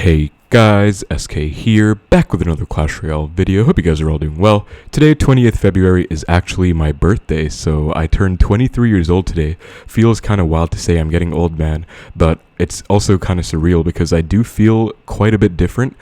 Hey guys, SK here, back with another Clash Royale video. Hope you guys are all doing well. Today, 20th February, is actually my birthday, so I turned 23 years old today. Feels kind of wild to say I'm getting old, man, but it's also kind of surreal because I do feel quite a bit different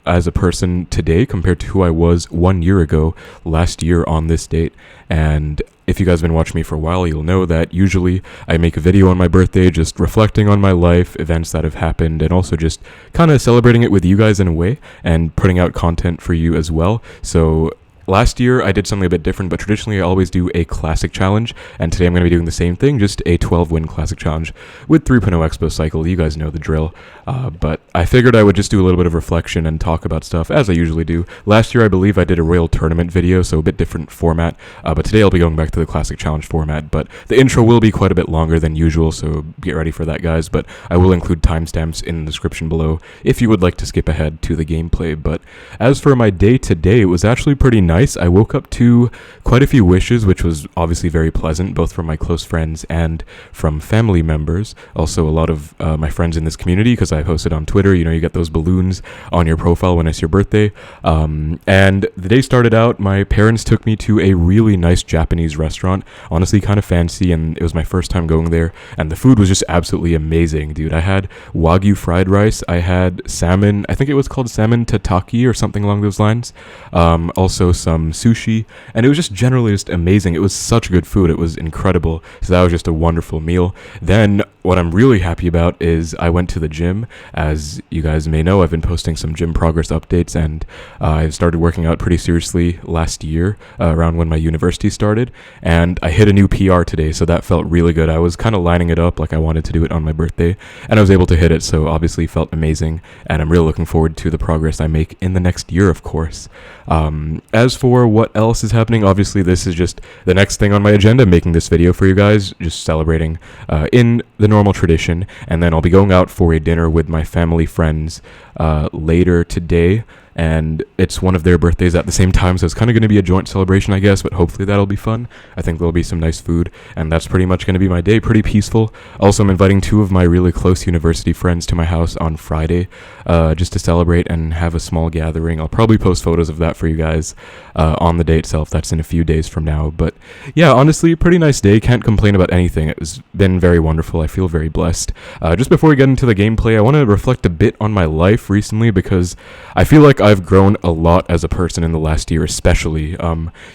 as a person today compared to who I was 1 year ago, last year on this date. And if you guys have been watching me for a while, you'll know that usually I make a video on my birthday just reflecting on my life, events that have happened, and also just kind of celebrating it with you guys in a way and putting out content for you as well. So last year I did something a bit different, but traditionally I always do a classic challenge, and today I'm going to be doing the same thing, just a 12-win classic challenge with 3.0 Expo cycle. You guys know the drill, but I figured I would just do a little bit of reflection and talk about stuff as I usually do. Last year I believe I did a Royal Tournament video, so a bit different format, but today I'll be going back to the classic challenge format, but the intro will be quite a bit longer than usual, so get ready for that, guys. But I will include timestamps in the description below if you would like to skip ahead to the gameplay. But as for my day today, it was actually pretty nice. I woke up to quite a few wishes, which was obviously very pleasant, both from my close friends and from family members. Also, a lot of my friends in this community, because I posted on Twitter, you know, you get those balloons on your profile when it's your birthday. And the day started out, my parents took me to a really nice Japanese restaurant, honestly kind of fancy, and it was my first time going there, and the food was just absolutely amazing, dude. I had Wagyu fried rice, I had salmon, I think it was called salmon tataki or something along those lines, also some sushi, and it was just generally just amazing. It was such good food. It was incredible. So that was just a wonderful meal. Then what I'm really happy about is I went to the gym. As you guys may know, I've been posting some gym progress updates, and I've started working out pretty seriously last year, around when my university started, and I hit a new PR today, so that felt really good. I was kind of lining it up like I wanted to do it on my birthday, and I was able to hit it, so obviously felt amazing, and I'm really looking forward to the progress I make in the next year, of course. As for what else is happening, obviously this is just the next thing on my agenda, making this video for you guys, just celebrating in the normal tradition, and then I'll be going out for a dinner with my family friends later today, and it's one of their birthdays at the same time, so it's kind of going to be a joint celebration, I guess, but hopefully that'll be fun. I think there'll be some nice food, and that's pretty much going to be my day, pretty peaceful. Also, I'm inviting two of my really close university friends to my house on Friday, just to celebrate and have a small gathering. I'll probably post photos of that for you guys on the day itself. That's in a few days from now, but yeah, honestly, pretty nice day. Can't complain about anything. It's been very wonderful. I feel very blessed. Just before we get into the gameplay, I want to reflect a bit on my life recently, because I feel like I've grown a lot as a person in the last year, especially.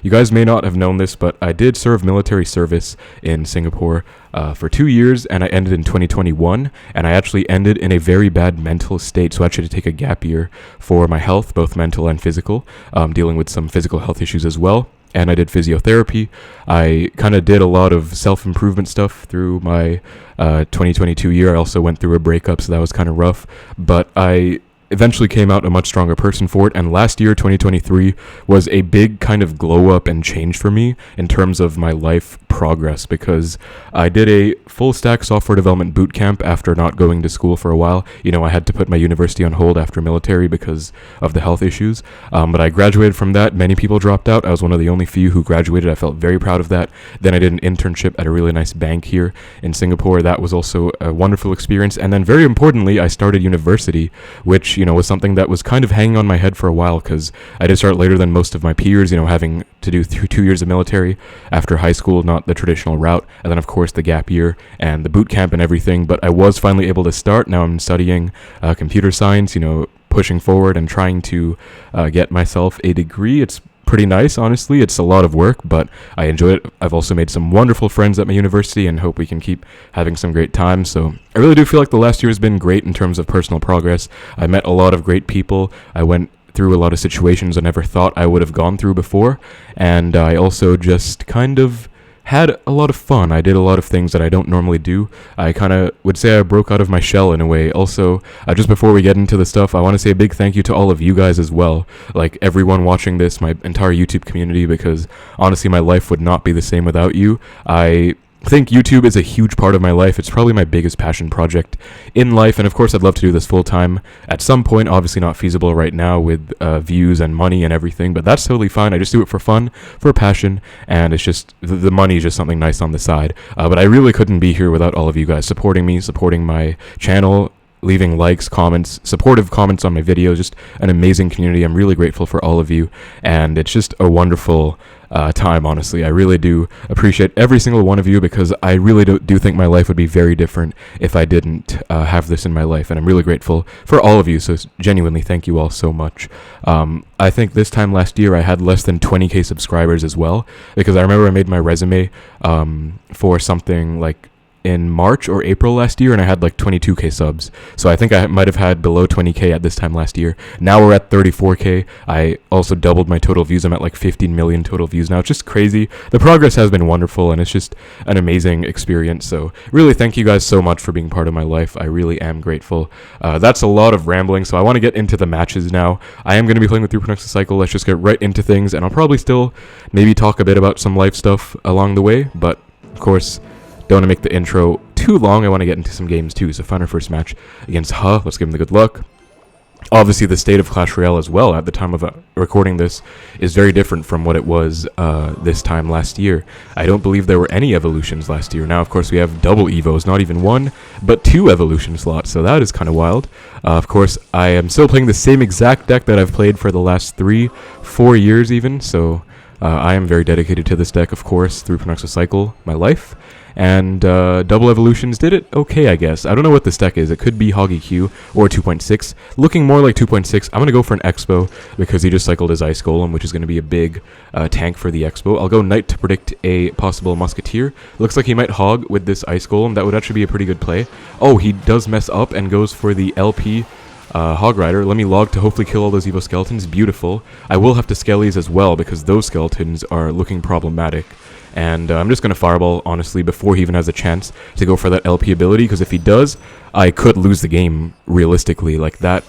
You guys may not have known this, but I did serve military service in Singapore for 2 years, and I ended in 2021, and I actually ended in a very bad mental state, so I actually had to take a gap year for my health, both mental and physical, dealing with some physical health issues as well. And I did physiotherapy. I kind of did a lot of self-improvement stuff through my 2022 year. I also went through a breakup, so that was kind of rough, but I eventually came out a much stronger person for it. And last year, 2023, was a big kind of glow up and change for me in terms of my life progress, because I did a full stack software development boot camp after not going to school for a while. You know, I had to put my university on hold after military because of the health issues, but I graduated from that. Many people dropped out. I was one of the only few who graduated. I felt very proud of that. Then I did an internship at a really nice bank here in Singapore. That was also a wonderful experience. And then very importantly, I started university, which, you know, was something that was kind of hanging on my head for a while, because I did start later than most of my peers, you know, having to do 2 years of military after high school, not the traditional route, and then of course the gap year and the boot camp and everything. But I was finally able to start. Now I'm studying computer science, you know, pushing forward and trying to get myself a degree. It's pretty nice, honestly. It's a lot of work, but I enjoy it. I've also made some wonderful friends at my university and hope we can keep having some great times. So I really do feel like the last year has been great in terms of personal progress. I met a lot of great people. I went through a lot of situations I never thought I would have gone through before, and I also just kind of had a lot of fun. I did a lot of things that I don't normally do. I kind of would say I broke out of my shell in a way. Also, just before we get into the stuff, I want to say a big thank you to all of you guys as well. Like everyone watching this, my entire YouTube community, because honestly, my life would not be the same without you. I I think YouTube is a huge part of my life. It's probably my biggest passion project in life, and of course I'd love to do this full time at some point. Obviously not feasible right now with views and money and everything, but that's totally fine. I just do it for fun, for passion, and it's just the money is just something nice on the side. But I really couldn't be here without all of you guys supporting me, supporting my channel, leaving likes, comments, supportive comments on my videos. Just an amazing community. I'm really grateful for all of you, and it's just a wonderful time, honestly. I really do appreciate every single one of you, because I really do think my life would be very different if I didn't have this in my life, and I'm really grateful for all of you, so genuinely thank you all so much. I think this time last year I had less than 20k subscribers as well, because I remember I made my resume for something like in March or April last year, and I had like 22k subs. So I think I might have had below 20k at this time last year. Now we're at 34k. I also doubled my total views. I'm at like 15 million total views now. It's just crazy. The progress has been wonderful, and it's just an amazing experience. So really thank you guys so much for being part of my life. I really am grateful. That's a lot of rambling, so I want to get into the matches now. I am going to be playing the 3.x cycle. Let's just get right into things, and I'll probably still maybe talk a bit about some life stuff along the way, but of course, don't want to make the intro too long. I want to get into some games too. So find our first match against Huh. Let's give him the good luck. Obviously, the state of Clash Royale as well at the time of recording this is very different from what it was this time last year. I don't believe there were any evolutions last year. Now, of course, we have double Evos, not even one, but 2 evolution slots. So that is kind of wild. Of course, I am still playing the same exact deck that I've played for the last 3-4 years even. So I am very dedicated to this deck, of course, through Panoxa Cycle, my life. And double evolutions did it okay, I guess. I don't know what this deck is. It could be Hog EQ or 2.6. Looking more like 2.6. I'm going to go for an Expo because he just cycled his Ice Golem, which is going to be a big tank for the Expo. I'll go Knight to predict a possible Musketeer. Looks like he might Hog with this Ice Golem. That would actually be a pretty good play. Oh, he does mess up and goes for the LP Hog Rider. Let me log to hopefully kill all those Evo Skeletons. Beautiful. I will have to Skellies as well because those Skeletons are looking problematic. And I'm just going to Fireball, honestly, before he even has a chance to go for that LP ability, because if he does, I could lose the game, realistically. Like, that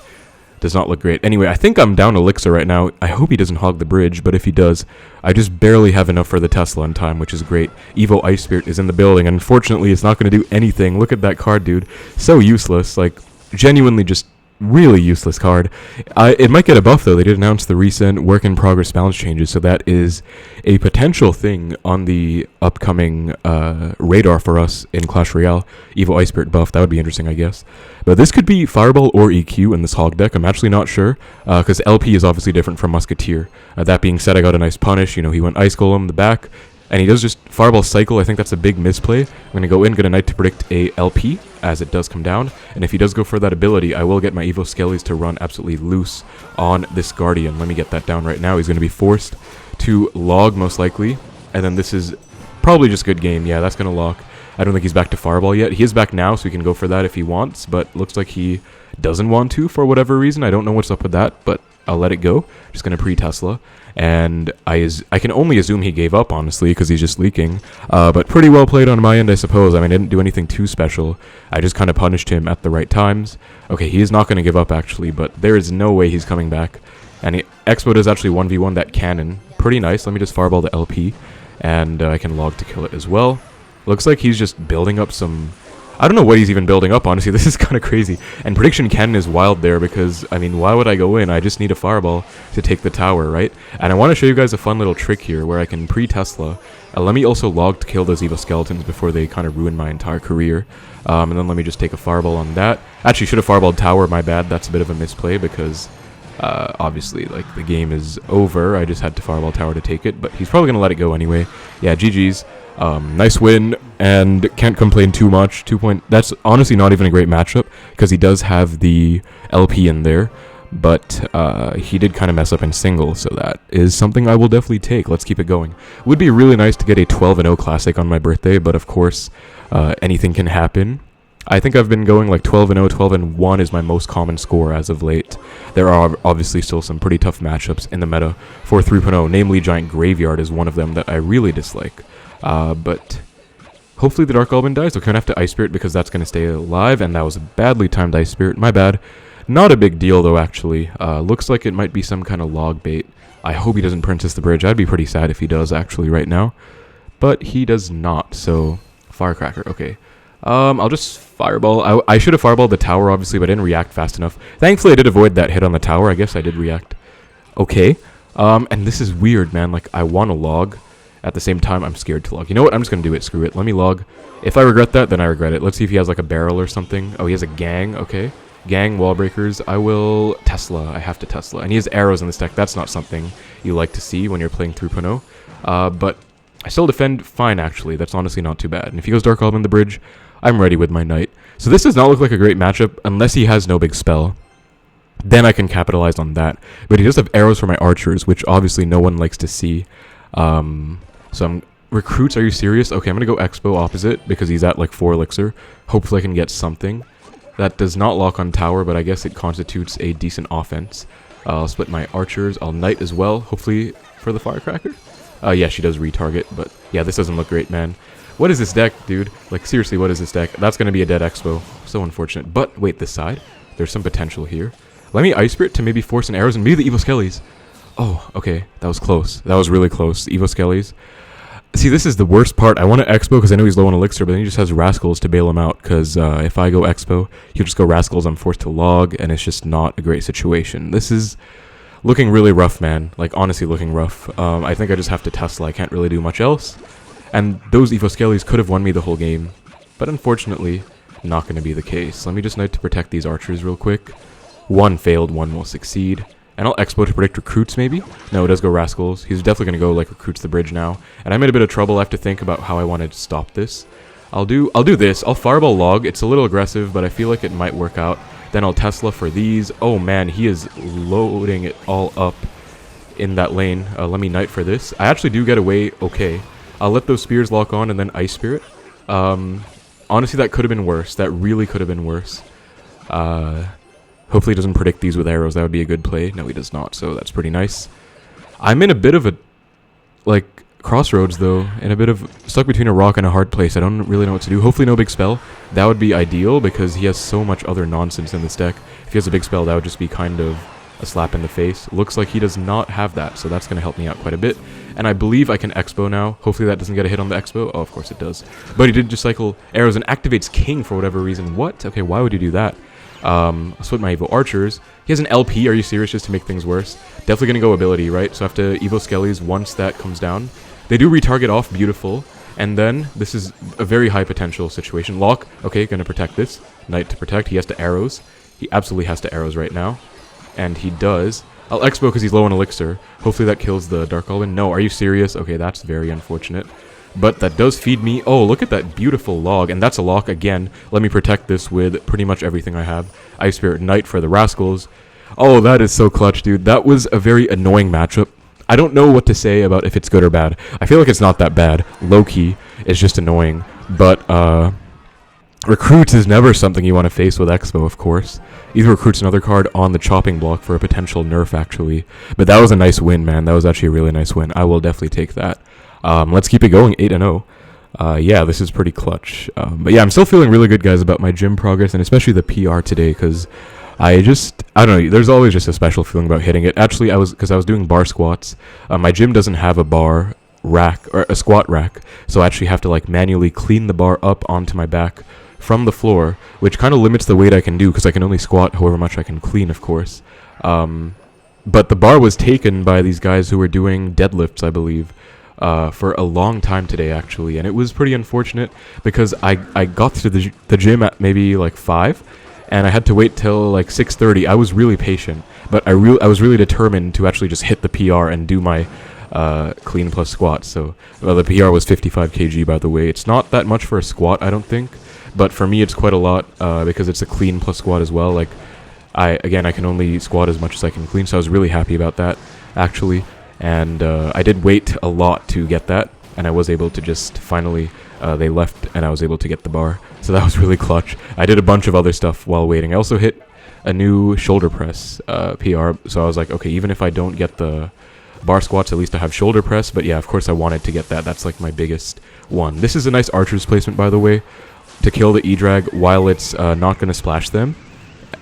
does not look great. Anyway, I think I'm down Elixir right now. I hope he doesn't hog the bridge, but if he does, I just barely have enough for the Tesla in time, which is great. Evo Ice Spirit is in the building, and unfortunately, it's not going to do anything. Look at that card, dude. So useless. Like, genuinely just really useless card. It might get a buff, though. They did announce the recent work-in-progress balance changes, so that is a potential thing on the upcoming radar for us in Clash Royale. Evo Ice Spirit buff, that would be interesting, I guess. But this could be Fireball or EQ in this Hog deck. I'm actually not sure, because LP is obviously different from Musketeer. That being said, I got a nice punish. You know, he went Ice Golem in the back, and he does just Fireball cycle. I think that's a big misplay. I'm going to go in, get a Knight to predict a LP, as it does come down. And if he does go for that ability, I will get my Evo Skellies to run absolutely loose on this Guardian. Let me get that down right now. He's going to be forced to log, most likely. And then this is probably just good game. Yeah, that's going to lock. I don't think he's back to Fireball yet. He is back now, so he can go for that if he wants. But looks like he doesn't want to for whatever reason. I don't know what's up with that, but I'll let it go. Just going to pre-Tesla. And I can only assume he gave up, honestly, because he's just leaking. But pretty well played on my end, I suppose. I mean, I didn't do anything too special. I just kind of punished him at the right times. Okay, he is not going to give up, actually, but there is no way he's coming back. And Expo does actually 1v1 that cannon. Pretty nice. Let me just Fireball the LP, and I can log to kill it as well. Looks like he's just building up some... I don't know what he's even building up, honestly. This is kind of crazy. And Prediction Cannon is wild there because, I mean, why would I go in? I just need a Fireball to take the tower, right? And I want to show you guys a fun little trick here where I can pre-Tesla. Let me also log to kill those Evo Skeletons before they kind of ruin my entire career. And then let me just take a Fireball on that. Actually, should have Fireballed tower, my bad. That's a bit of a misplay because... obviously, like, the game is over. I just had to Fireball tower to take it, but he's probably going to let it go anyway. Yeah, GG's. Nice win, and can't complain too much. That's honestly not even a great matchup, because he does have the LP in there, but he did kind of mess up in single, so that is something I will definitely take. Let's keep it going. Would be really nice to get a 12-0 Classic on my birthday, but of course, anything can happen. I think I've been going like 12-0, 12-1 is my most common score as of late. There are obviously still some pretty tough matchups in the meta for 3.0, namely Giant Graveyard is one of them that I really dislike. But hopefully the Dark Goblin dies. We're going to have to Ice Spirit because that's going to stay alive, and that was a badly timed Ice Spirit. My bad. Not a big deal though, actually. Looks like it might be some kind of log bait. I hope he doesn't Princess the Bridge. I'd be pretty sad if he does, actually, right now. But he does not, so... Firecracker, okay. I'll just Fireball. I should have Fireballed the tower, obviously, but I didn't react fast enough. Thankfully, I did avoid that hit on the tower. I guess I did react okay. And this is weird, man. Like, I want to log. At the same time, I'm scared to log. You know what? I'm just going to do it. Screw it. Let me log. If I regret that, then I regret it. Let's see if he has, like, a barrel or something. Oh, he has a gang. Okay. Gang, wall breakers. I will Tesla. I have to Tesla. And he has arrows in this deck. That's not something you like to see when you're playing through Puno. But I still defend fine, actually. That's honestly not too bad. And if he goes Dark Goblin the bridge, I'm ready with my knight. So this does not look like a great matchup unless he has no big spell. Then I can capitalize on that. But he does have arrows for my archers, which obviously no one likes to see. Recruits, are you serious? Okay, I'm going to go Expo opposite because he's at like 4 elixir. Hopefully I can get something. That does not lock on tower, but I guess it constitutes a decent offense. I'll split my archers. I'll knight as well, hopefully for the firecracker. Yeah, she does retarget, but yeah, this doesn't look great, man. What is this deck, dude? Like, seriously, what is this deck? That's going to be a dead Expo. So unfortunate. But, wait, this side? There's some potential here. Let me Ice Spirit to maybe force an arrows and maybe the Evo Skellies. Oh, okay. That was close. That was really close. Evo Skellies. See, this is the worst part. I want to Expo because I know he's low on elixir, but then he just has Rascals to bail him out. Because if I go Expo, he'll just go Rascals. I'm forced to log, and it's just not a great situation. This is looking really rough, man. Like, honestly looking rough. I think I just have to Tesla. I can't really do much else. And those Evo Skellies could have won me the whole game. But unfortunately, not going to be the case. Let me just Knight to protect these archers real quick. One failed, one will succeed. And I'll Expo to predict recruits, maybe? No, it does go Rascals. He's definitely going to go, like, recruits the bridge now. And I'm in a bit of trouble. I have to think about how I want to stop this. I'll do this. I'll Fireball log. It's a little aggressive, but I feel like it might work out. Then I'll Tesla for these. Oh, man, he is loading it all up in that lane. Let me Knight for this. I actually do get away okay. I'll let those spears lock on and then Ice Spirit. Honestly, that could have been worse. That really could have been worse. Hopefully he doesn't predict these with arrows. That would be a good play. No, he does not, so that's pretty nice. I'm in a bit of a, like, crossroads, though. In a bit of, stuck between a rock and a hard place. I don't really know what to do. Hopefully no big spell. That would be ideal, because he has so much other nonsense in this deck. If he has a big spell, that would just be kind of a slap in the face. Looks like he does not have that, so that's going to help me out quite a bit. And I believe I can Expo now. Hopefully that doesn't get a hit on the Expo. Oh, of course it does. But he did just cycle arrows and activates King for whatever reason. What? Okay, why would he do that? I'll split my Evo Archers. He has an LP, are you serious, just to make things worse? Definitely gonna go ability, right? So I have to Evo Skellies once that comes down. They do retarget off, beautiful. And then, this is a very high potential situation. Lock, okay, gonna protect this. Knight to protect, he has to arrows. He absolutely has to arrows right now. And he does. I'll Expo because he's low on elixir. Hopefully that kills the Dark Goblin. No, are you serious? Okay, that's very unfortunate. But that does feed me. Oh, look at that beautiful log. And that's a lock again. Let me protect this with pretty much everything I have. Ice Spirit Knight for the Rascals. Oh, that is so clutch, dude. That was a very annoying matchup. I don't know what to say about if it's good or bad. I feel like it's not that bad. Low-key, it's just annoying. But, Recruits is never something you want to face with Expo, of course. Either Recruits another card on the chopping block for a potential nerf, actually. But that was a nice win, man. That was actually a really nice win. I will definitely take that. Let's keep it going, 8-0. Yeah, this is pretty clutch. But yeah, I'm still feeling really good, guys, about my gym progress, and especially the PR today, because I don't know, there's always just a special feeling about hitting it. Actually, because I was doing bar squats. My gym doesn't have a bar rack, or a squat rack, so I actually have to, like, manually clean the bar up onto my back from the floor, which kind of limits the weight I can do, because I can only squat however much I can clean, of course. But the bar was taken by these guys who were doing deadlifts, I believe. For a long time today, actually, and it was pretty unfortunate because I got to the gym at maybe like 5, and I had to wait till like 6:30. I was really patient, but I was really determined to actually just hit the PR and do my clean plus squat. So the PR was 55 kg, by the way. It's not that much for a squat, I don't think, but for me it's quite a lot because it's a clean plus squat as well. Like I can only squat as much as I can clean, so I was really happy about that, actually. And I did wait a lot to get that, and I was able to just finally, they left, and I was able to get the bar. So that was really clutch. I did a bunch of other stuff while waiting. I also hit a new shoulder press PR, so I was like, okay, even if I don't get the bar squats, at least I have shoulder press. But yeah, of course I wanted to get that. That's like my biggest one. This is a nice archer's placement, by the way, to kill the E-Drag while it's not going to splash them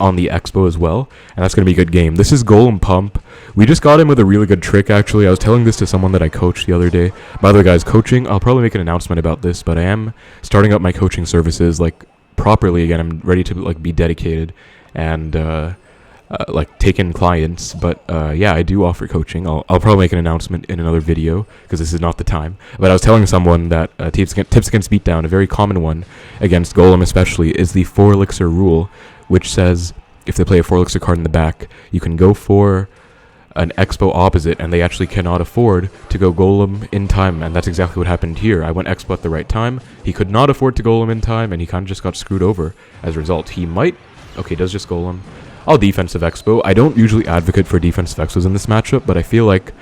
on the Expo as well, and that's going to be a good game. This is Golem Pump. We just got him with a really good trick, actually. I was telling this to someone that I coached the other day. By the way, guys, coaching, I'll probably make an announcement about this, but I am starting up my coaching services, like, properly again. I'm ready to, like, be dedicated and, like, take in clients, but, yeah, I do offer coaching. I'll probably make an announcement in another video, because this is not the time. But I was telling someone that tips against beatdown, a very common one against Golem especially, is the 4 elixir rule, which says if they play a 4 elixir card in the back, you can go for an Expo opposite, and they actually cannot afford to go Golem in time, and that's exactly what happened here. I went Expo at the right time. He could not afford to Golem in time, and he kind of just got screwed over as a result. He might... Okay, does just Golem. I'll defensive Expo. I don't usually advocate for defensive Expos in this matchup, but I feel like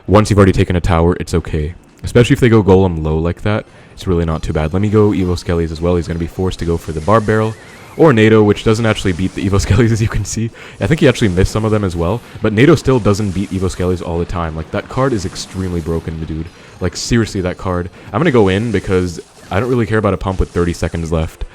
once you've already taken a tower, it's okay. Especially if they go Golem low like that, it's really not too bad. Let me go Evo Skellies as well. He's going to be forced to go for the Barb Barrel. Or NATO, which doesn't actually beat the Evo Skellies, as you can see. I think he actually missed some of them as well. But NATO still doesn't beat Evo Skellies all the time. Like, that card is extremely broken, dude. Like, seriously, that card. I'm going to go in because I don't really care about a pump with 30 seconds left.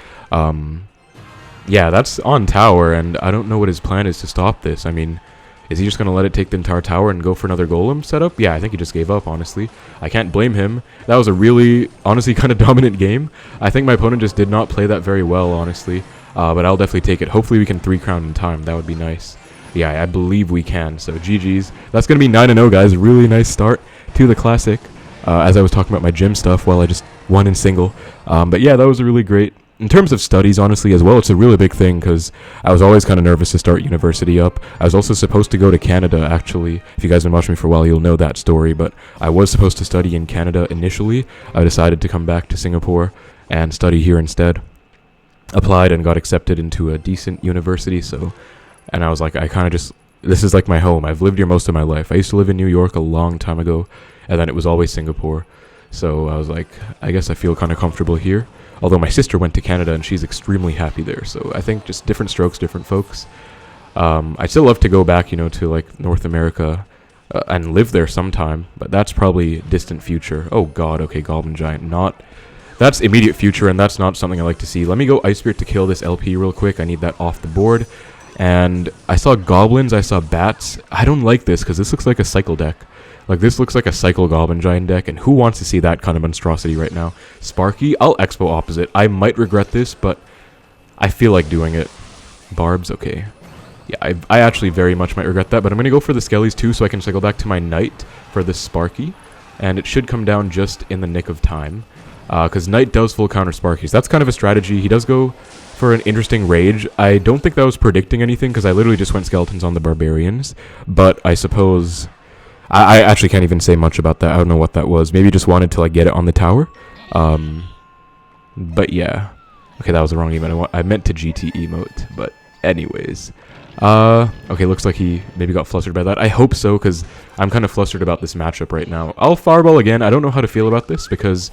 Yeah, that's on tower, and I don't know what his plan is to stop this. I mean, is he just going to let it take the entire tower and go for another Golem setup? Yeah, I think he just gave up, honestly. I can't blame him. That was a really, honestly, kind of dominant game. I think my opponent just did not play that very well, honestly. But I'll definitely take it. Hopefully we can 3-crown in time. That would be nice. Yeah, I believe we can. So GG's. That's going to be 9-0, guys. Really nice start to the Classic. As I was talking about my gym stuff while I just won in single. But yeah, that was really great. In terms of studies, honestly, as well, it's a really big thing because I was always kind of nervous to start university up. I was also supposed to go to Canada, actually. If you guys have been watching me for a while, you'll know that story. But I was supposed to study in Canada initially. I decided to come back to Singapore and study here instead. Applied and got accepted into a decent university, and I was like, I kind of just, this is like my home. I've lived here most of my life. I used to live in New York a long time ago, and then it was always Singapore. So I was like, I guess I feel kind of comfortable here. Although my sister went to Canada and she's extremely happy there. So I think just different strokes, different folks. I'd still love to go back, to like North America and live there sometime, but that's probably distant future. Oh god, okay, Goblin Giant, not... That's immediate future, and that's not something I like to see. Let me go Ice Spirit to kill this LP real quick. I need that off the board. And I saw goblins, I saw bats. I don't like this, because this looks like a cycle deck. Like, this looks like a cycle Goblin Giant deck, and who wants to see that kind of monstrosity right now? Sparky, I'll Expo opposite. I might regret this, but I feel like doing it. Barbs, okay. Yeah, I actually very much might regret that, but I'm going to go for the Skellies too, so I can cycle back to my Knight for this Sparky. And it should come down just in the nick of time. Because Knight does full counter Sparkies. That's kind of a strategy. He does go for an interesting Rage. I don't think that was predicting anything, because I literally just went Skeletons on the Barbarians. But I suppose... I actually can't even say much about that. I don't know what that was. Maybe just wanted to, like, get it on the tower. But yeah. Okay, that was the wrong emote. I meant to GT emote. But anyways. Okay, looks like he maybe got flustered by that. I hope so, because I'm kind of flustered about this matchup right now. I'll Fireball again. I don't know how to feel about this, because...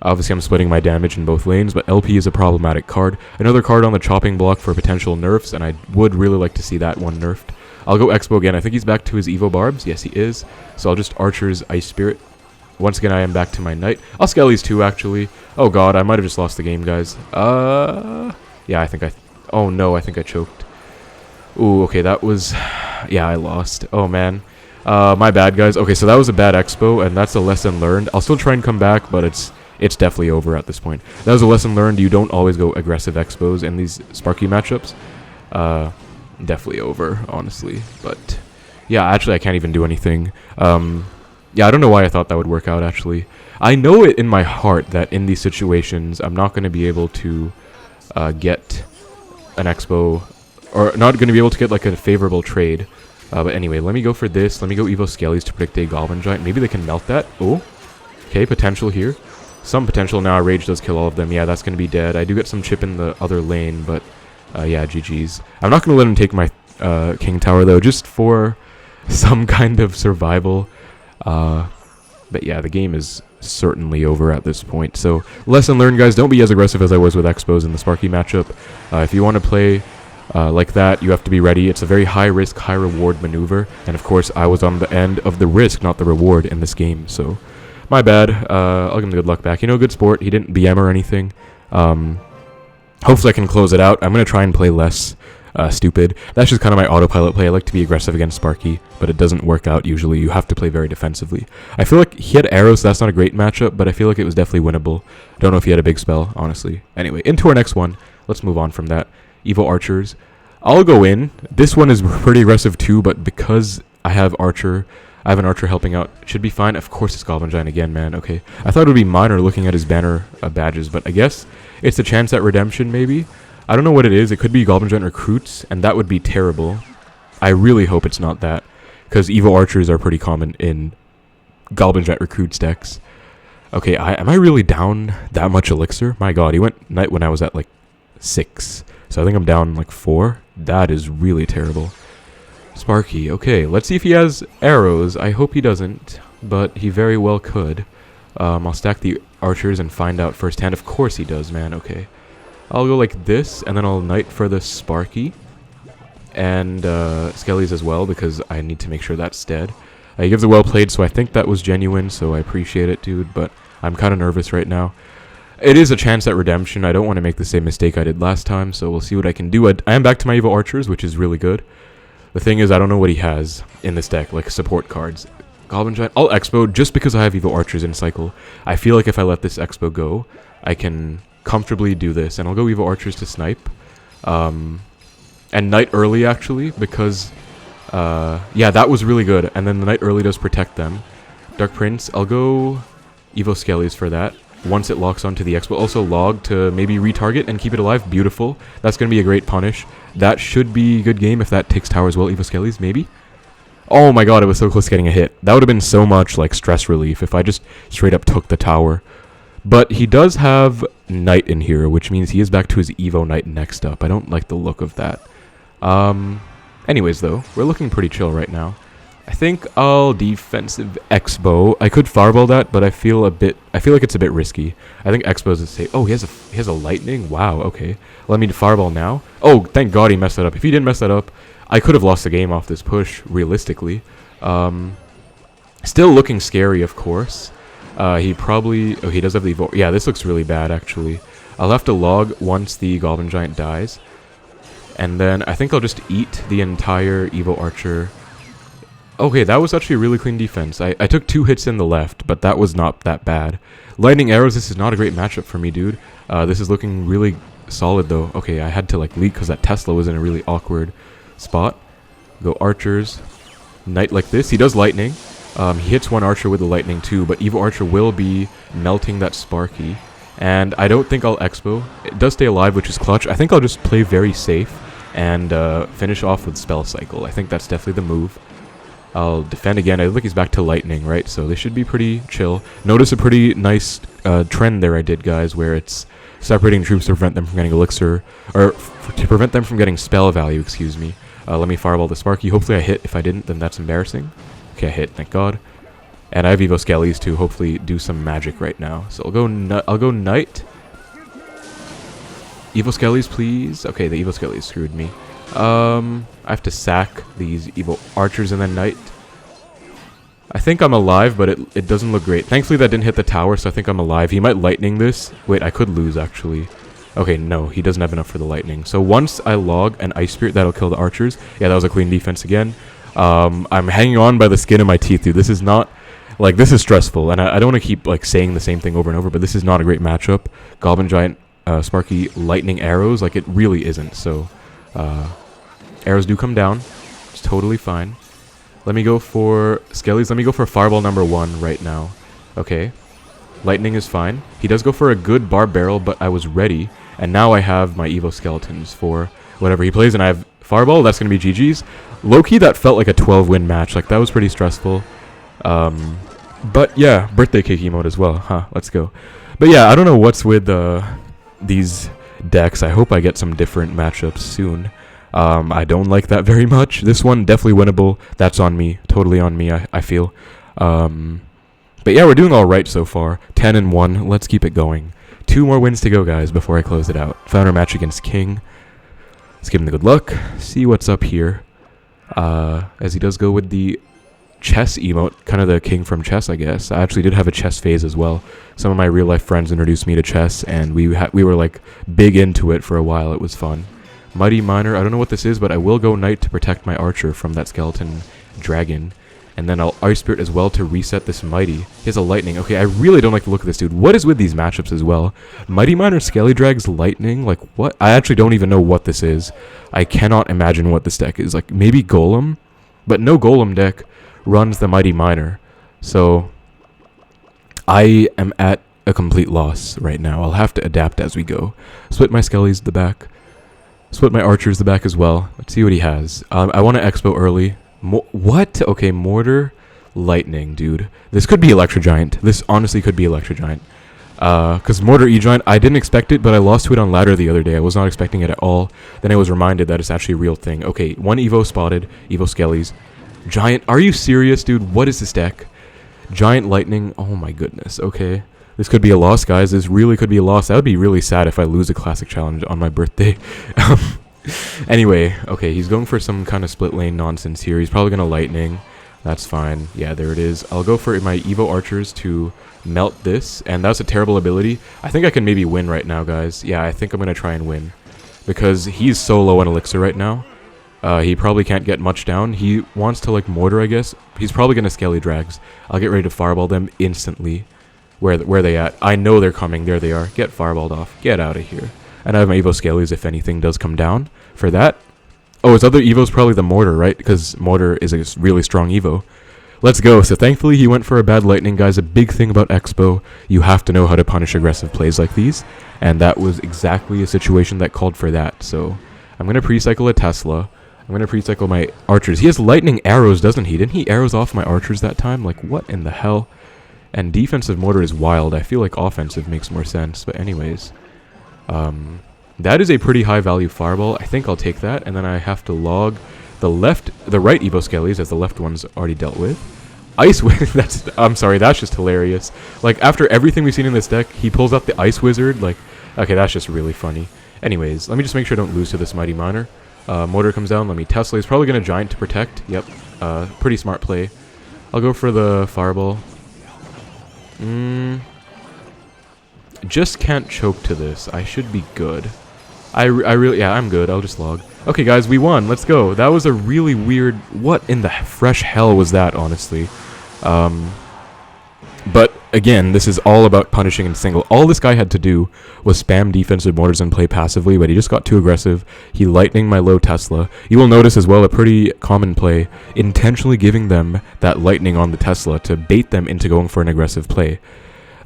Obviously, I'm splitting my damage in both lanes, but LP is a problematic card. Another card on the chopping block for potential nerfs, and I would really like to see that one nerfed. I'll go Expo again. I think he's back to his Evo Barbs. Yes, he is. So I'll just Archer's Ice Spirit. Once again, I am back to my Knight. I'll Skellies too, actually. Oh god, I might have just lost the game, guys. Yeah, I think oh no, I think I choked. Ooh, okay, that was... Yeah, I lost. Oh man. My bad, guys. Okay, so that was a bad Expo, and that's a lesson learned. I'll still try and come back, but it's definitely over at this point. That was a lesson learned. You don't always go aggressive Expos in these Sparky matchups. Definitely over, honestly. But yeah, actually I can't even do anything. Yeah, I don't know why I thought that would work out, actually. I know it in my heart that in these situations I'm not going to be able to get an Expo, or not going to be able to get like a favorable trade. But anyway, let me go for this. Let me go Evo Skellies to predict a Goblin Giant. Maybe they can melt that. Oh, okay, potential here. Some potential now. Rage does kill all of them. Yeah, that's going to be dead. I do get some chip in the other lane, but yeah, GG's. I'm not going to let him take my King Tower, though, just for some kind of survival. But yeah, the game is certainly over at this point. So, lesson learned, guys. Don't be as aggressive as I was with Expos in the Sparky matchup. If you want to play like that, you have to be ready. It's a very high-risk, high-reward maneuver. And, of course, I was on the end of the risk, not the reward in this game. So... My bad. I'll give him the good luck back. Good sport. He didn't BM or anything. Hopefully I can close it out. I'm going to try and play less stupid. That's just kind of my autopilot play. I like to be aggressive against Sparky, but it doesn't work out usually. You have to play very defensively. I feel like he had arrows, so that's not a great matchup, but I feel like it was definitely winnable. I don't know if he had a big spell, honestly. Anyway, into our next one. Let's move on from that. Evo Archers. I'll go in. This one is pretty aggressive too, but because I have Archer... I have an Archer helping out. It should be fine. Of course it's Goblin Giant again, man. Okay. I thought it would be minor looking at his banner badges, but I guess it's a chance at redemption, maybe. I don't know what it is. It could be Goblin Giant Recruits, and that would be terrible. I really hope it's not that, because Evo Archers are pretty common in Goblin Giant Recruits decks. Okay, am I really down that much elixir? My god, he went Knight when I was at like 6. So I think I'm down like 4. That is really terrible. Sparky, okay, let's see if he has arrows. I hope he doesn't, but he very well could. I'll stack the archers and find out firsthand. Of course he does, man, okay. I'll go like this, and then I'll Knight for the Sparky. And Skelly's as well, because I need to make sure that's dead. He gives a well played, so I think that was genuine, so I appreciate it, dude, but I'm kind of nervous right now. It is a chance at redemption. I don't want to make the same mistake I did last time, so we'll see what I can do. I am back to my Evo Archers, which is really good. The thing is, I don't know what he has in this deck, like support cards. Goblin Giant, I'll Expo just because I have Evo Archers in cycle. I feel like if I let this Expo go, I can comfortably do this, and I'll go Evo Archers to snipe. And Knight early, actually, because, yeah, that was really good. And then the Knight early does protect them. Dark Prince, I'll go Evo Skellies for that. Once it locks onto the Expo, also log to maybe retarget and keep it alive. Beautiful. That's going to be a great punish. That should be a good game if that takes tower as well. Evo Skellies, maybe? Oh my god, it was so close to getting a hit. That would have been so much, like, stress relief if I just straight up took the tower. But he does have Knight in here, which means he is back to his Evo Knight next up. I don't like the look of that. Anyways, though, we're looking pretty chill right now. I think I'll defensive Expo. I could fireball that, but I feel like it's a bit risky. I think Expo's is safe. Oh, he has a lightning. Wow. Okay. Let me fireball now. Oh, thank God he messed that up. If he didn't mess that up, I could have lost the game off this push. Realistically, still looking scary, of course. He probably. Oh, he does have the Evo. Yeah, this looks really bad actually. I'll have to log once the Goblin Giant dies, and then I think I'll just eat the entire Evo Archer. Okay, that was actually a really clean defense. I took 2 hits in the left, but that was not that bad. Lightning arrows, this is not a great matchup for me, dude. This is looking really solid, though. Okay, I had to, like, leak because that Tesla was in a really awkward spot. Go archers. Knight like this. He does lightning. He hits one archer with the lightning, too, but Evo Archer will be melting that Sparky. And I don't think I'll Expo. It does stay alive, which is clutch. I think I'll just play very safe and finish off with Spell Cycle. I think that's definitely the move. I'll defend again. I think he's back to lightning, right? So they should be pretty chill. Notice a pretty nice trend there I did, guys, where it's separating troops to prevent them from getting elixir, or to prevent them from getting spell value, excuse me. Let me fireball the Sparky. Hopefully I hit. If I didn't, then that's embarrassing. Okay, I hit, thank God. And I have Evo Skellies to hopefully do some magic right now. So I'll go Knight. Evo Skellies, please. Okay, the Evo Skellies screwed me. I have to sack these Evo Archers and then Knight. I think I'm alive, but it doesn't look great. Thankfully, that didn't hit the tower, so I think I'm alive. He might lightning this. Wait, I could lose, actually. Okay, no, he doesn't have enough for the lightning. So once I log an Ice Spirit, that'll kill the Archers. Yeah, that was a clean defense again. I'm hanging on by the skin of my teeth, dude. This is not... Like, this is stressful, and I don't want to keep, like, saying the same thing over and over, but this is not a great matchup. Goblin Giant, Sparky, lightning arrows, like, it really isn't, so... Arrows do come down. It's totally fine. Let me go for Skellies. Let me go for Fireball number 1 right now. Okay. Lightning is fine. He does go for a good Barb Barrel, but I was ready. And now I have my Evo Skeletons for whatever he plays. And I have Fireball. That's going to be GG's. Low-key, that felt like a 12-win match. Like, that was pretty stressful. But yeah, birthday cake emote as well. Huh, let's go. But yeah, I don't know what's with these decks. I hope I get some different matchups soon. I don't like that very much. This one, definitely winnable. That's on me. Totally on me, I feel. But yeah, we're doing alright so far. 10-1. Let's keep it going. 2 more wins to go, guys, before I close it out. Found our match against King. Let's give him the good luck. See what's up here. As he does go with the chess emote. Kind of the King from chess, I guess. I actually did have a chess phase as well. Some of my real-life friends introduced me to chess, and we were, like, big into it for a while. It was fun. Mighty Miner, I don't know what this is, but I will go Knight to protect my Archer from that Skeleton Dragon. And then I'll Ice Spirit as well to reset this Mighty. He has a Lightning. Okay, I really don't like the look of this dude. What is with these matchups as well? Mighty Miner Skelly Drags Lightning? Like, what? I actually don't even know what this is. I cannot imagine what this deck is. Like, maybe Golem? But no Golem deck runs the Mighty Miner. So, I am at a complete loss right now. I'll have to adapt as we go. Split my Skellies to the back. Split my archers the back as well. Let's see what he has. I want to expo early. What? Okay, mortar, lightning, dude. This could be Electro Giant. This honestly could be Electro Giant. Because mortar E-Giant, I didn't expect it, but I lost to it on ladder the other day. I was not expecting it at all. Then I was reminded that it's actually a real thing. Okay, one Evo spotted. Evo Skellies. Giant, are you serious, dude? What is this deck? Giant lightning. Oh my goodness. Okay. This could be a loss, guys. This really could be a loss. That would be really sad if I lose a classic challenge on my birthday. Anyway, okay, he's going for some kind of split lane nonsense here. He's probably going to lightning. That's fine. Yeah, there it is. I'll go for my Evo archers to melt this, and that's a terrible ability. I think I can maybe win right now, guys. Yeah, I think I'm going to try and win. Because he's so low on elixir right now. He probably can't get much down. He wants to, like, mortar, I guess. He's probably going to Skelly Drags. I'll get ready to fireball them instantly. Where they at? I know they're coming. There they are. Get fireballed off. Get out of here. And I have my Evo Skellies if anything does come down for that. Oh, his other Evo's probably the mortar, right? Because mortar is a really strong Evo. Let's go. So thankfully he went for a bad lightning, guys. A big thing about Expo, you have to know how to punish aggressive plays like these. And that was exactly a situation that called for that. So I'm going to pre-cycle a Tesla. I'm going to pre-cycle my archers. He has lightning arrows, doesn't he? Didn't he arrows off my archers that time? Like, what in the hell? And defensive mortar is wild. I feel like offensive makes more sense. But anyways, that is a pretty high value fireball. I think I'll take that. And then I have to log the right Evo Skellies, as the left one's already dealt with. Ice Wizard, I'm sorry, that's just hilarious. Like, after everything we've seen in this deck, he pulls out the Ice Wizard. Like, okay, that's just really funny. Anyways, let me just make sure I don't lose to this Mighty Miner. Mortar comes down. Let me Tesla. He's probably going to Giant to protect. Yep. Pretty smart play. I'll go for the fireball. Just can't choke to this. I should be good. I really, yeah, I'm good. I'll just log. Okay, guys, we won. Let's go. That was a really weird... What in the fresh hell was that, honestly? But, again, this is all about punishing in single. All this guy had to do was spam defensive mortars and play passively, but he just got too aggressive. He lightning my low Tesla. You will notice as well a pretty common play, intentionally giving them that lightning on the Tesla to bait them into going for an aggressive play.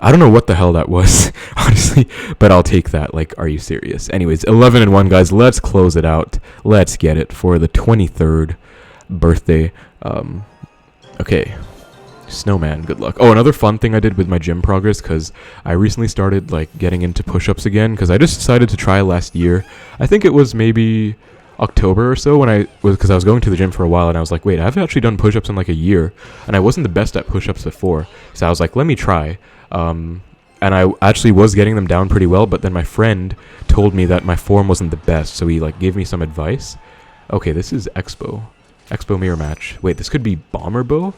I don't know what the hell that was, honestly, but I'll take that. Like, are you serious? Anyways, 11-1, guys. Let's close it out. Let's get it for the 23rd birthday. Okay. Snowman, good luck. Oh, another fun thing I did with my gym progress, because I recently started, like, getting into push-ups again, because I just decided to try last year. I think it was maybe October or so because I was going to the gym for a while, and I was like, wait, I haven't actually done push-ups in like a year, and I wasn't the best at push-ups before, so I was like, let me try. And I actually was getting them down pretty well, but then my friend told me that my form wasn't the best, so he like gave me some advice. Okay, this is Expo mirror match. Wait, this could be Bomber Bow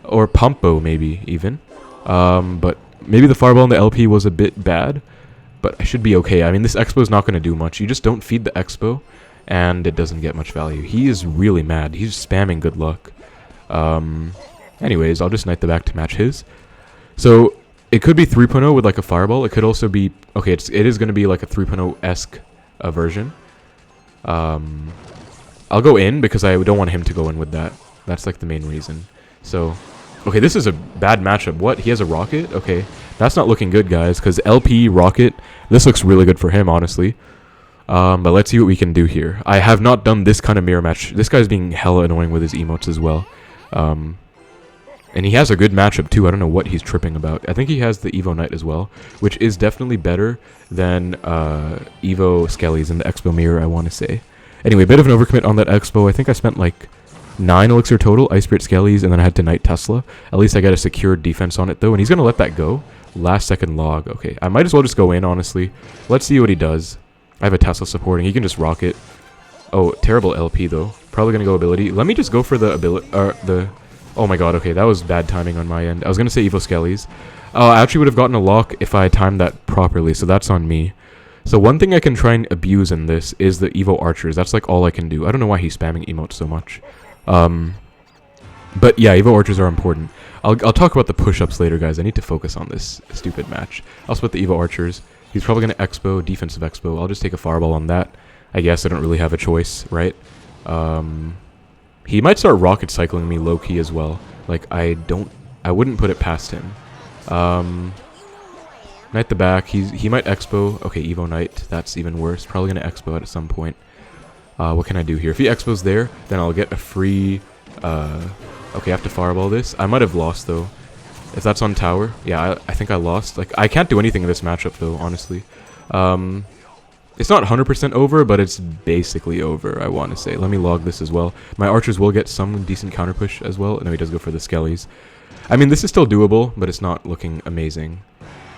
or Pump Bow, maybe even. But maybe the fireball in the LP was a bit bad, but I should be okay. I mean, this Expo is not going to do much. You just don't feed the Expo, and it doesn't get much value. He is really mad. He's spamming good luck. Anyways, I'll just knight the back to match his. So it could be 3.0 with like a fireball. It could also be... Okay, it is going to be like a 3.0-esque version. I'll go in because I don't want him to go in with that. That's like the main reason. So, okay, this is a bad matchup. What? He has a rocket? Okay, that's not looking good, guys, because LP, rocket, this looks really good for him, honestly. But let's see what we can do here. I have not done this kind of mirror match. This guy's being hella annoying with his emotes as well. And he has a good matchup too. I don't know what he's tripping about. I think he has the Evo Knight as well, which is definitely better than Evo Skellies in the Expo mirror, I want to say. Anyway, a bit of an overcommit on that Expo. I think I spent like 9 elixir total, Ice Spirit Skellies, and then I had to Knight Tesla. At least I got a secured defense on it though, and he's going to let that go. Last second log. Okay, I might as well just go in, honestly. Let's see what he does. I have a Tesla supporting. He can just rock it. Oh, terrible LP though. Probably going to go ability. Let me just go for the ability, oh my god, okay, that was bad timing on my end. I was going to say Evo Skellies. I actually would have gotten a lock if I had timed that properly, so that's on me. So one thing I can try and abuse in this is the Evo Archers. That's like all I can do. I don't know why he's spamming emotes so much. But yeah, Evo Archers are important. I'll talk about the push-ups later, guys. I need to focus on this stupid match. I'll split the Evo Archers. He's probably going to Expo, defensive Expo. I'll just take a fireball on that. I guess I don't really have a choice, right? He might start rocket cycling me low-key as well. Like, I wouldn't put it past him. Knight the back. He might Expo. Okay, Evo Knight. That's even worse. Probably going to Expo at some point. What can I do here? If he expos there, then I'll get a free... okay, I have to fireball this. I might have lost, though. If that's on tower, yeah, I think I lost. Like, I can't do anything in this matchup, though, honestly. It's not 100% over, but it's basically over, I want to say. Let me log this as well. My archers will get some decent counter push as well. No, he does go for the skellies. I mean, this is still doable, but it's not looking amazing.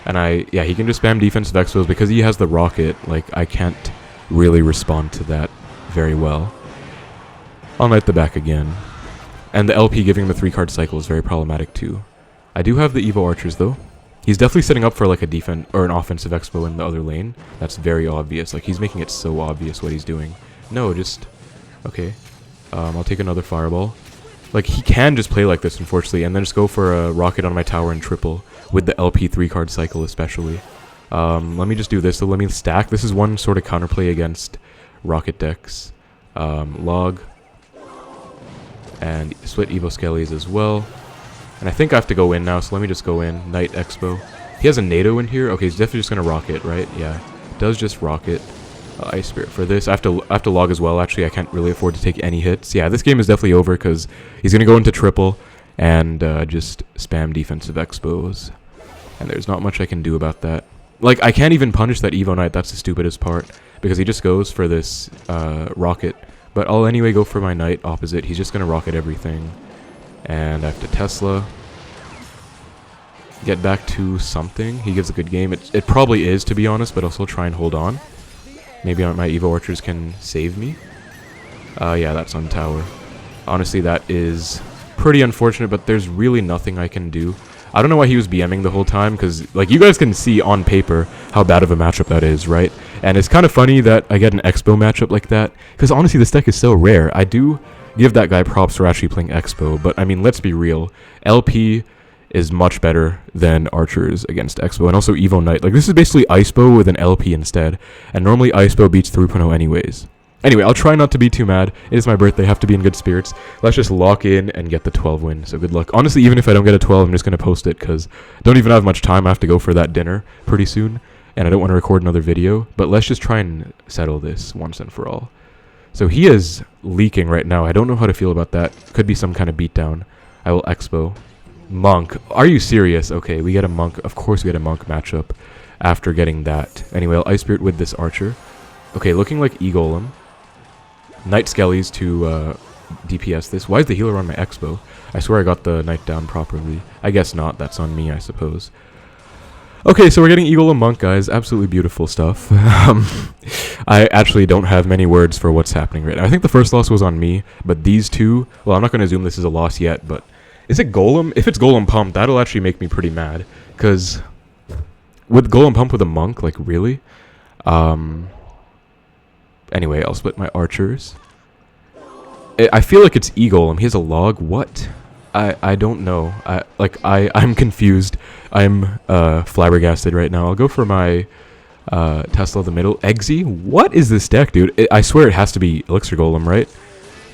And yeah, he can just spam defensive expos because he has the rocket. Like, I can't really respond to that very well. I'll knight the back again. And the LP giving him a 3-card cycle is very problematic too. I do have the Evo archers though. He's definitely setting up for like a defense or an offensive expo in the other lane. That's very obvious. Like, he's making it so obvious what he's doing. No, just... Okay. I'll take another fireball. Like, he can just play like this, unfortunately, and then just go for a rocket on my tower and triple, with the LP 3-card cycle especially. Let me just do this, so let me stack. This is one sort of counterplay against rocket decks. Log. And split Evo Skellies as well. And I think I have to go in now, so let me just go in. Knight Expo. He has a NATO in here. Okay, he's definitely just going to rocket, right? Yeah, does just rocket. Ice Spirit for this. I have to log as well. Actually, I can't really afford to take any hits. Yeah, this game is definitely over because he's going to go into triple and just spam defensive expos. And there's not much I can do about that. Like, I can't even punish that Evo Knight. That's the stupidest part because he just goes for this rocket. But I'll anyway go for my Knight opposite. He's just going to rocket everything. And I have to Tesla. Get back to something. He gives a good game. It probably is, to be honest, but I'll still try and hold on. Maybe my Evo Archers can save me. Yeah, that's on tower. Honestly, that is pretty unfortunate, but there's really nothing I can do. I don't know why he was BMing the whole time, because, like, you guys can see on paper how bad of a matchup that is, right? And it's kind of funny that I get an Expo matchup like that, because honestly, this deck is so rare. I do give that guy props for actually playing Expo, but, I mean, let's be real. LP is much better than Archers against Expo, and also Evo Knight. Like, this is basically Icepo with an LP instead, and normally Icepo beats 3.0 anyways. Anyway, I'll try not to be too mad. It is my birthday, have to be in good spirits. Let's just lock in and get the 12 win, so good luck. Honestly, even if I don't get a 12, I'm just going to post it, because I don't even have much time. I have to go for that dinner pretty soon, and I don't want to record another video, but let's just try and settle this once and for all. So he is leaking right now. I don't know how to feel about that. Could be some kind of beatdown. I will Expo. Monk. Are you serious? Okay, we get a Monk. Of course we get a Monk matchup after getting that. Anyway, I'll Ice Spirit with this Archer. Okay, looking like E-Golem. Knight Skellies to DPS this. Why is the healer on my Expo? I swear I got the Knight down properly. I guess not. That's on me, I suppose. Okay, so we're getting E-Golem Monk, guys. Absolutely beautiful stuff. I actually don't have many words for what's happening right now. I think the first loss was on me, but these two... Well, I'm not going to assume this is a loss yet, but... Is it Golem? If it's Golem Pump, that'll actually make me pretty mad. Because with Golem Pump with a Monk, like, really? Anyway, I'll split my Archers. I feel like it's E-Golem. He has a log. What? I don't know. I'm confused. I'm flabbergasted right now. I'll go for my Tesla the middle. Eggsy? What is this deck, dude? I swear it has to be Elixir Golem, right?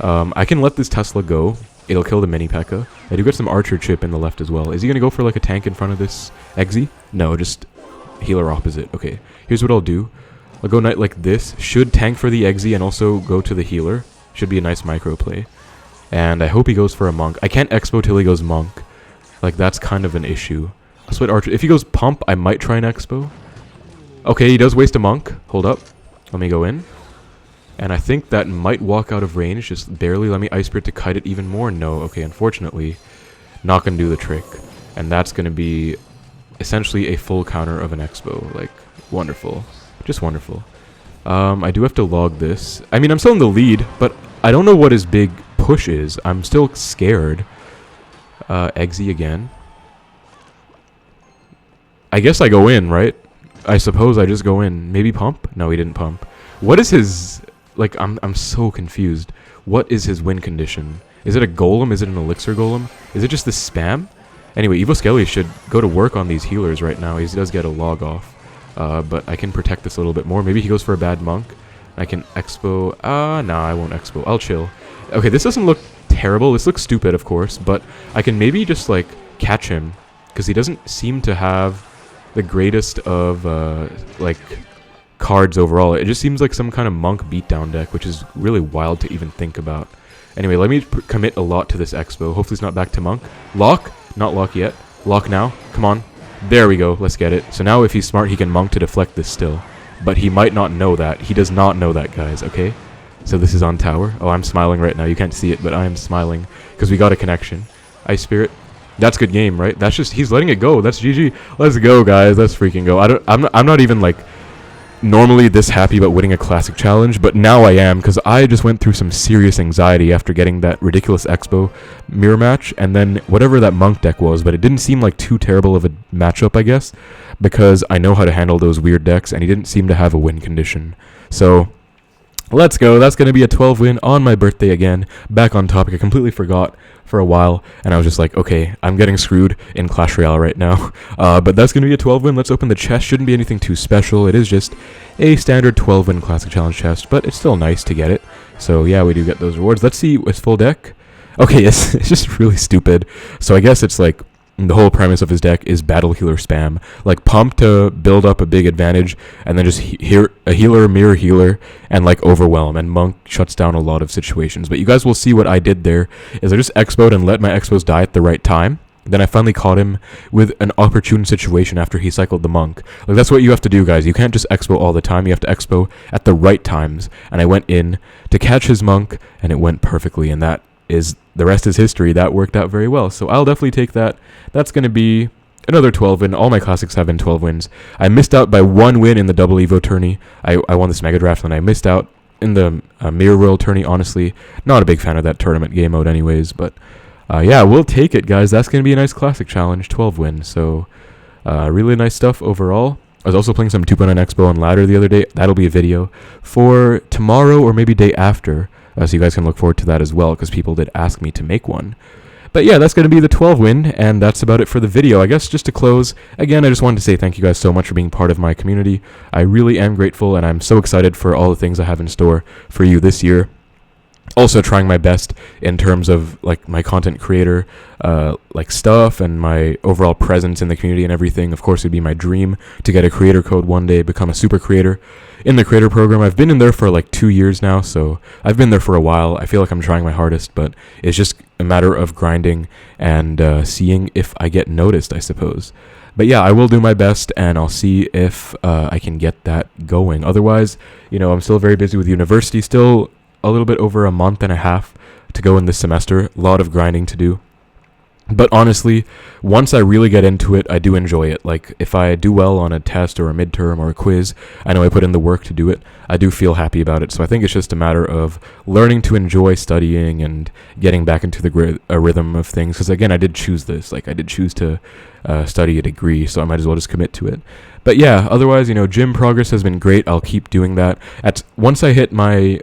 I can let this Tesla go. It'll kill the mini P.E.K.K.A. I do get some Archer chip in the left as well. Is he going to go for like a tank in front of this Eggsy? No, just healer opposite. Okay, here's what I'll do. I'll go Knight like this. Should tank for the Eggsy and also go to the healer. Should be a nice micro play. And I hope he goes for a Monk. I can't Expo till he goes Monk. Like, that's kind of an issue. I'll split Archer. If he goes Pump, I might try an Expo. Okay, he does waste a Monk. Hold up. Let me go in. And I think that might walk out of range, just barely. Let me Ice Spirit to kite it even more. No, okay, unfortunately, not going to do the trick. And that's going to be essentially a full counter of an Expo. Like, wonderful. Just wonderful. I do have to log this. I mean, I'm still in the lead, but I don't know what his big push is. I'm still scared. Eggsy again. I guess I go in, right? I suppose I just go in. Maybe pump? No, he didn't pump. What is his... Like, I'm so confused. What is his win condition? Is it a Golem? Is it an Elixir Golem? Is it just the spam? Anyway, Evo Skelly should go to work on these healers right now. He does get a log off. But I can protect this a little bit more. Maybe he goes for a bad Monk. I can Expo... nah, I won't Expo. I'll chill. Okay, this doesn't look terrible. This looks stupid, of course. But I can maybe just, like, catch him. Because he doesn't seem to have the greatest of, like... cards overall. It just seems like some kind of monk beatdown deck, which is really wild to even think about. Anyway, let me commit a lot to this expo. Hopefully it's not back to monk. Lock? Not lock yet. Lock now. Come on. There we go. Let's get it. So now if he's smart, he can monk to deflect this still. But he might not know that. He does not know that, guys, okay? So this is on tower. Oh, I'm smiling right now. You can't see it, but I am smiling because we got a connection. Ice Spirit. That's good game, right? That's just, he's letting it go. That's GG. Let's go, guys. Let's freaking go. I'm not even like normally this happy about winning a classic challenge, but now I am, because I just went through some serious anxiety after getting that ridiculous Expo mirror match, and then whatever that monk deck was, but it didn't seem like too terrible of a matchup, I guess, because I know how to handle those weird decks, and he didn't seem to have a win condition. So let's go. That's going to be a 12 win on my birthday again. Back on topic. I completely forgot for a while, and I was just like, okay, I'm getting screwed in Clash Royale right now. But that's going to be a 12 win. Let's open the chest. Shouldn't be anything too special. It is just a standard 12 win Classic Challenge chest, but it's still nice to get it. So yeah, we do get those rewards. Let's see his full deck. Okay, yes, it's just really stupid. So I guess it's like, the whole premise of his deck is battle healer spam. Like pump to build up a big advantage, and then just a healer, mirror healer, and like overwhelm. And Monk shuts down a lot of situations. But you guys will see what I did there is I just expoed and let my expos die at the right time. Then I finally caught him with an opportune situation after he cycled the Monk. Like that's what you have to do, guys. You can't just expo all the time. You have to expo at the right times. And I went in to catch his Monk, and it went perfectly. And the rest is history. That worked out very well. So I'll definitely take that. That's going to be another 12 win. All my classics have been 12 wins. I missed out by 1 win in the double Evo tourney. I won this mega draft, and I missed out in the Mirror World tourney. Honestly, not a big fan of that tournament game mode anyways. But yeah, we'll take it, guys. That's going to be a nice classic challenge, 12 win. So really nice stuff overall. I was also playing some 2.9 Expo on ladder the other day. That'll be a video for tomorrow or maybe day after. So you guys can look forward to that as well, because people did ask me to make one. But yeah, that's going to be the 12 win, and that's about it for the video. I guess just to close, again, I just wanted to say thank you guys so much for being part of my community. I really am grateful, and I'm so excited for all the things I have in store for you this year. Also trying my best in terms of like my content creator like stuff and my overall presence in the community and everything. Of course, it'd be my dream to get a creator code one day, become a super creator in the creator program. I've been in there for like 2 years now, so I've been there for a while. I feel like I'm trying my hardest, but it's just a matter of grinding and seeing if I get noticed, I suppose. But yeah, I will do my best, and I'll see if I can get that going. Otherwise, I'm still very busy with university, still a little bit over a month and a half to go in this semester. A lot of grinding to do. But honestly, once I really get into it, I do enjoy it. Like, if I do well on a test or a midterm or a quiz, I know I put in the work to do it. I do feel happy about it. So I think it's just a matter of learning to enjoy studying and getting back into the rhythm of things. Because again, I did choose this. Like, I did choose to study a degree, so I might as well just commit to it. But yeah, otherwise, gym progress has been great. I'll keep doing that. Once I hit my,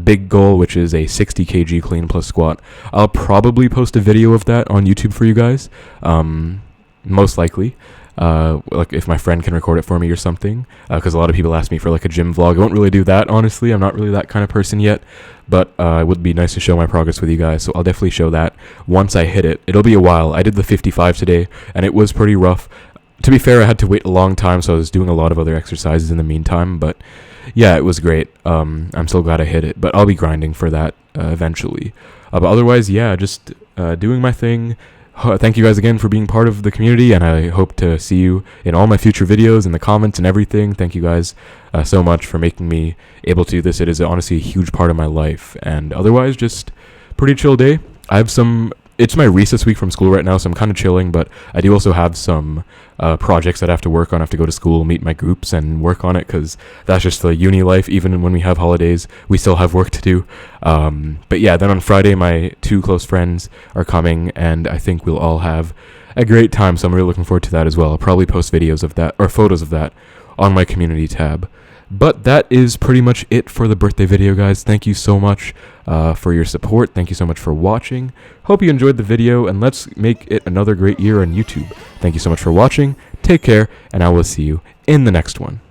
big goal, which is a 60 kg clean plus squat, I'll probably post a video of that on YouTube for you guys, most likely, like if my friend can record it for me or something, because a lot of people ask me for like a gym vlog. I won't really do that, honestly. I'm not really that kind of person yet, but it would be nice to show my progress with you guys, so I'll definitely show that once I hit it. It'll be a while. I did the 55 today, and it was pretty rough. To be fair, I had to wait a long time, so I was doing a lot of other exercises in the meantime, but yeah, it was great. I'm so glad I hit it, but I'll be grinding for that eventually. But otherwise, yeah, just doing my thing. Thank you guys again for being part of the community, and I hope to see you in all my future videos, in the comments and everything. Thank you guys so much for making me able to do this. It is honestly a huge part of my life, and otherwise, just pretty chill day. It's my recess week from school right now, so I'm kind of chilling, but I do also have some projects that I have to work on. I have to go to school, meet my groups, and work on it, because that's just the uni life. Even when we have holidays, we still have work to do. But yeah, then on Friday, my 2 close friends are coming, and I think we'll all have a great time, so I'm really looking forward to that as well. I'll probably post videos of that, or photos of that, on my community tab. But that is pretty much it for the birthday video, guys. Thank you so much for your support. Thank you so much for watching. Hope you enjoyed the video, and let's make it another great year on YouTube. Thank you so much for watching. Take care, and I will see you in the next one.